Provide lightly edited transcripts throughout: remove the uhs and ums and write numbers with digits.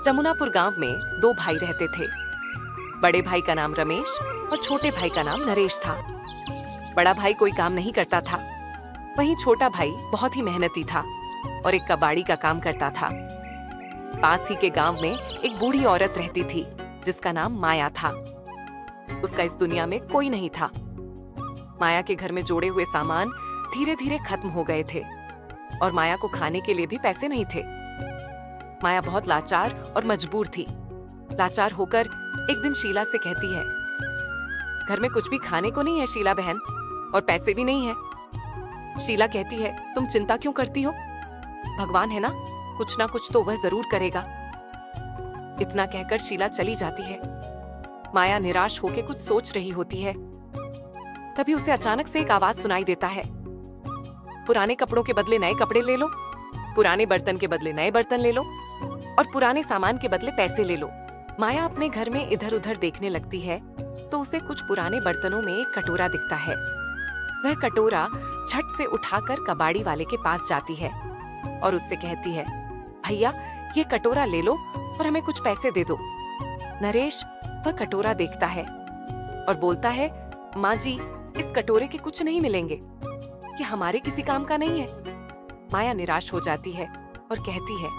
जमुनापुर गांव में दो भाई रहते थे। बड़े भाई का नाम रमेश और छोटे भाई का नाम नरेश था। बड़ा भाई कोई काम नहीं करता था, वहीं छोटा भाई बहुत ही मेहनती था और एक कबाड़ी का काम करता था। पास ही के गांव में एक बूढ़ी औरत रहती थी जिसका नाम माया था। उसका इस दुनिया में कोई नहीं था। माया के घर में जोड़े हुए सामान धीरे धीरे खत्म हो गए थे और माया को खाने के लिए भी पैसे नहीं थे। माया बहुत लाचार और मजबूर थी। लाचार होकर एक दिन शीला से कहती है, घर में कुछ भी खाने को नहीं है शीला बहन, और पैसे भी नहीं है। शीला कहती है, तुम चिंता क्यों करती हो? भगवान है ना कुछ तो वह जरूर करेगा। इतना कहकर शीला चली जाती है। माया निराश होकर कुछ सोच रही होती है। तभी उसे अचानक से एक आवाज सुनाई देता है, पुराने कपड़ों के बदले नए कपड़े ले लो, पुराने बर्तन के बदले नए बर्तन ले लो और पुराने सामान के बदले पैसे ले लो। माया अपने घर में इधर उधर देखने लगती है तो उसे कुछ पुराने बर्तनों में एक कटोरा दिखता है। वह कटोरा झट से उठाकर कबाड़ी वाले के पास जाती है और उससे कहती है, भैया ये कटोरा ले लो और हमें कुछ पैसे दे दो। नरेश वह कटोरा देखता है और बोलता है, माँ जी इस कटोरे के कुछ नहीं मिलेंगे, ये हमारे किसी काम का नहीं है। माया निराश हो जाती है और कहती है,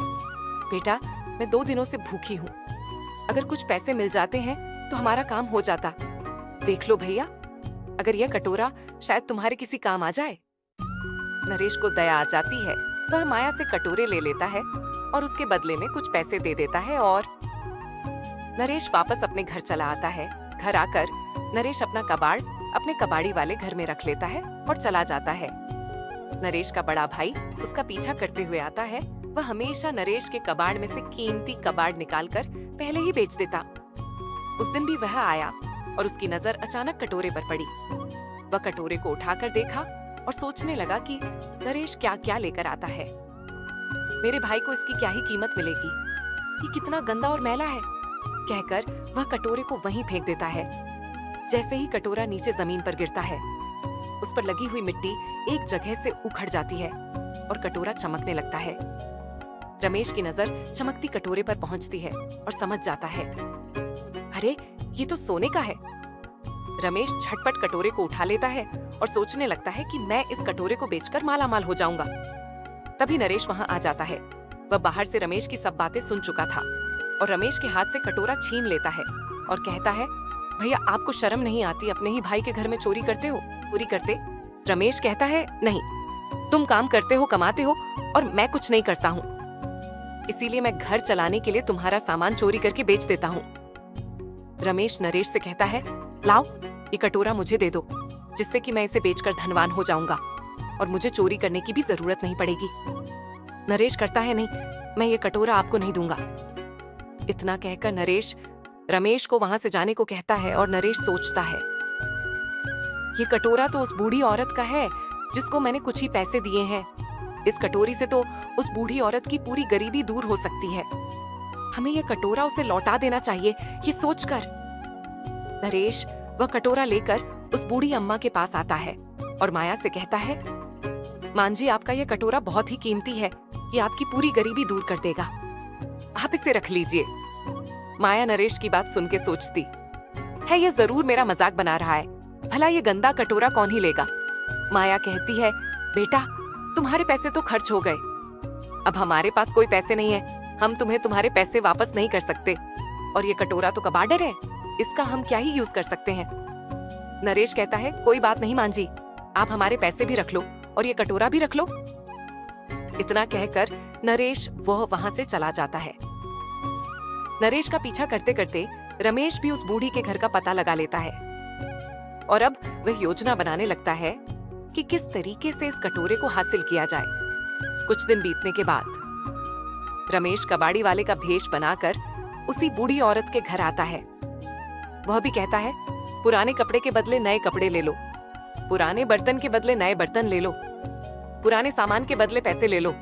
बेटा मैं 2 दिनों से भूखी हूँ, अगर कुछ पैसे मिल जाते हैं तो हमारा काम हो जाता। देख लो भैया, अगर यह कटोरा शायद तुम्हारे किसी काम आ जाए। नरेश को दया आ जाती है। वह माया से कटोरे ले लेता है और उसके बदले में कुछ पैसे दे देता है और नरेश वापस अपने घर चला आता है। घर आकर नरेश अपना कबाड़ अपने कबाड़ी वाले घर में रख लेता है और चला जाता है। नरेश का बड़ा भाई उसका पीछा करते हुए आता है। वह हमेशा नरेश के कबाड़ में से कीमती कबाड़ निकालकर पहले ही बेच देता। उस दिन भी वह आया और उसकी नजर अचानक कटोरे पर पड़ी। वह कटोरे को उठाकर देखा और सोचने लगा कि नरेश क्या क्या लेकर आता है। मेरे भाई को इसकी क्या ही कीमत मिलेगी, ये कितना गंदा और मैला है, कहकर वह कटोरे को वहीं फेंक देता है। जैसे ही कटोरा नीचे जमीन पर गिरता है, उस पर लगी हुई मिट्टी एक जगह से उखड़ जाती है और कटोरा चमकने लगता है। रमेश की नजर चमकती कटोरे पर पहुंचती है और समझ जाता है, अरे ये तो सोने का है। रमेश झटपट कटोरे को उठा लेता है और सोचने लगता है कि मैं इस कटोरे को बेचकर मालामाल हो जाऊंगा। तभी नरेश वहां आ जाता है। वह बाहर से रमेश की सब बातें सुन चुका था और रमेश के हाथ से कटोरा छीन लेता है और कहता है, भैया आपको शर्म नहीं आती, अपने ही भाई के घर में चोरी करते हो? चोरी करते? रमेश कहता है, नहीं, तुम काम करते हो, कमाते हो और मैं कुछ नहीं करता हूँ, इसीलिए मैं घर चलाने के लिए तुम्हारा सामान चोरी करके बेच देता हूँ। रमेश नरेश से कहता है, लाओ ये कटोरा मुझे दे दो, जिससे कि मैं इसे बेचकर धनवान हो जाऊंगा और मुझे चोरी करने की भी जरूरत नहीं पड़ेगी। नरेश करता है, नहीं, मैं ये कटोरा आपको नहीं दूंगा। इतना कहकर नरेश रमेश को वहां से जाने को कहता है और नरेश सोचता है, ये कटोरा तो उस बूढ़ी औरत का है जिसको मैंने कुछ ही पैसे दिए हैं। इस कटोरी से तो उस बूढ़ी औरत की पूरी गरीबी दूर हो सकती है। हमें यह कटोरा उसे लौटा देना चाहिए, ये सोचकर नरेश वह कटोरा लेकर उस बूढ़ी अम्मा के पास आता है और माया से कहता है, मां जी आपका यह कटोरा बहुत ही कीमती है, ये आपकी पूरी गरीबी दूर कर देगा, आप इसे रख लीजिए। माया नरेश की बात सुन के सोचती है, ये जरूर मेरा मजाक बना रहा है, भला ये गंदा कटोरा कौन ही लेगा। माया कहती है, बेटा तुम्हारे पैसे तो खर्च हो गए, अब हमारे पास कोई पैसे नहीं है, हम तुम्हें तुम्हारे पैसे वापस नहीं कर सकते, और ये कटोरा तो कबाड़ है, इसका हम क्या ही यूज कर सकते हैं। नरेश कहता है, कोई बात नहीं मां जी, आप हमारे पैसे भी रख लो और ये कटोरा भी रख लो। इतना कहकर नरेश वह वहां से चला जाता है। नरेश का पीछा करते करते रमेश भी उस बूढ़ी के घर का पता लगा लेता है और अब वह योजना बनाने लगता है कि किस तरीके से इस कटोरे को हासिल किया जाए। कुछ दिन बीतने के बाद रमेश कबाड़ी वाले का भेष बनाकर उसी बूढ़ी औरत के घर आता है। वह भी कहता है, पुराने कपड़े के बदले नए कपड़े ले लो, पुराने बर्तन के बदले नए बर्तन ले लो, पुराने सामान के बदले पैसे ले लो।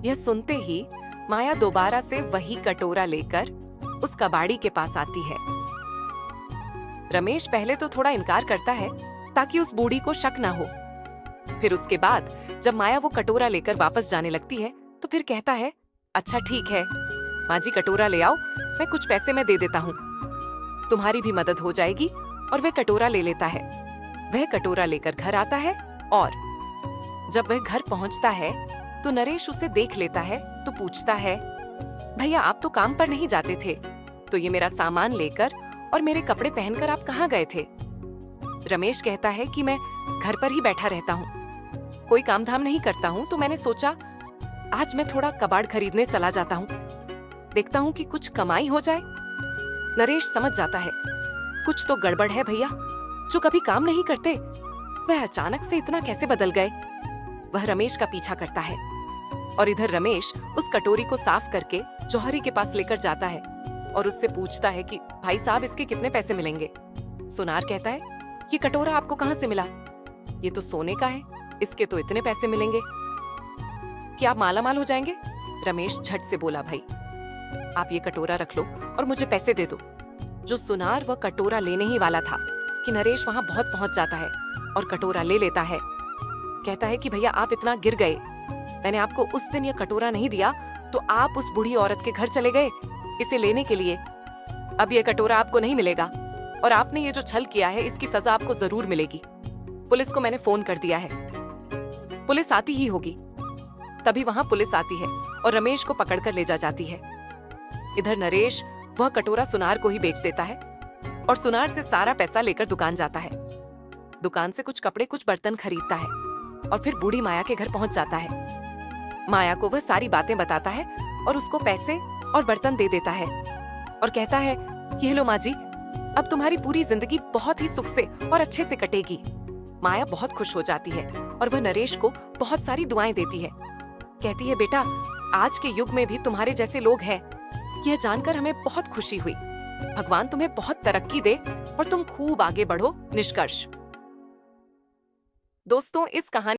यह सुनते ही माया दोबारा से वही कटोरा लेकर उस कबाड़ी के पास आती है। रमेश पहले तो थोड़ा इनकार करता है ताकि उस बूढ़ी को शक ना हो। फिर उसके बाद जब माया वो कटोरा लेकर वापस जाने लगती है तो फिर कहता है, अच्छा ठीक है, माँ जी कटोरा ले आओ, मैं कुछ पैसे में दे देता हूँ, तुम्हारी भी मदद हो जाएगी। और वह कटोरा ले लेता है। वह कटोरा लेकर घर आता है और जब वह घर पहुंचता है तो नरेश उसे देख लेता है तो पूछता है, भैया आप तो काम पर नहीं जाते थे, तो ये मेरा सामान लेकर और मेरे कपड़े पहनकर आप कहाँ गए थे? रमेश कहता है कि मैं घर पर ही बैठा रहता हूँ, कोई काम धाम नहीं करता हूँ, तो मैंने सोचा आज मैं थोड़ा कबाड़ खरीदने चला जाता हूँ, देखता हूँ कि कुछ कमाई हो जाए। नरेश समझ जाता है कुछ तो गड़बड़ है भैया, जो कभी काम नहीं करते वह अचानक से इतना कैसे बदल गए। वह रमेश का पीछा करता है और इधर रमेश उस कटोरी को साफ करके जौहरी के पास लेकर जाता है और उससे पूछता है कि भाई साहब इसके कितने पैसे मिलेंगे? सुनार कहता है, ये कटोरा आपको कहाँ से मिला? ये तो सोने का है, इसके तो इतने पैसे मिलेंगे, क्या आप माला माल हो जाएंगे? रमेश झट से बोला, भाई आप ये कटोरा रख लो और मुझे पैसे दे दो। जो सुनार वह कटोरा लेने ही वाला था कि नरेश वहां बहुत पहुंच जाता है और कटोरा ले लेता है। कहता है कि भैया आप इतना गिर गए, मैंने आपको उस दिन यह कटोरा नहीं दिया तो आप उस बूढ़ी औरत के घर चले गए इसे लेने के लिए। अब यह कटोरा आपको नहीं मिलेगा और आपने ये जो छल किया है इसकी सजा आपको जरूर मिलेगी। पुलिस को मैंने फोन कर दिया है, पुलिस आती ही होगी। तभी वहां पुलिस आती है और रमेश को पकड़कर ले जाती है। इधर नरेश वह कटोरा सुनार को ही बेच देता है और सुनार से सारा पैसा लेकर दुकान जाता है। दुकान से कुछ कपड़े कुछ बर्तन खरीदता है और फिर बूढ़ी माया के घर पहुंच जाता है। माया को वह सारी बातें बताता है और उसको पैसे और बर्तन दे देता है और कहता है, ये लो माँ जी, अब तुम्हारी पूरी जिंदगी बहुत ही सुख से और अच्छे से कटेगी। माया बहुत खुश हो जाती है और वह नरेश को बहुत सारी दुआएं देती है। कहती है, बेटा आज के युग में भी तुम्हारे जैसे लोग हैं, यह जानकर हमें बहुत खुशी हुई। भगवान तुम्हें बहुत तरक्की दे और तुम खूब आगे बढ़ो। निष्कर्ष। दोस्तों, इस कहानी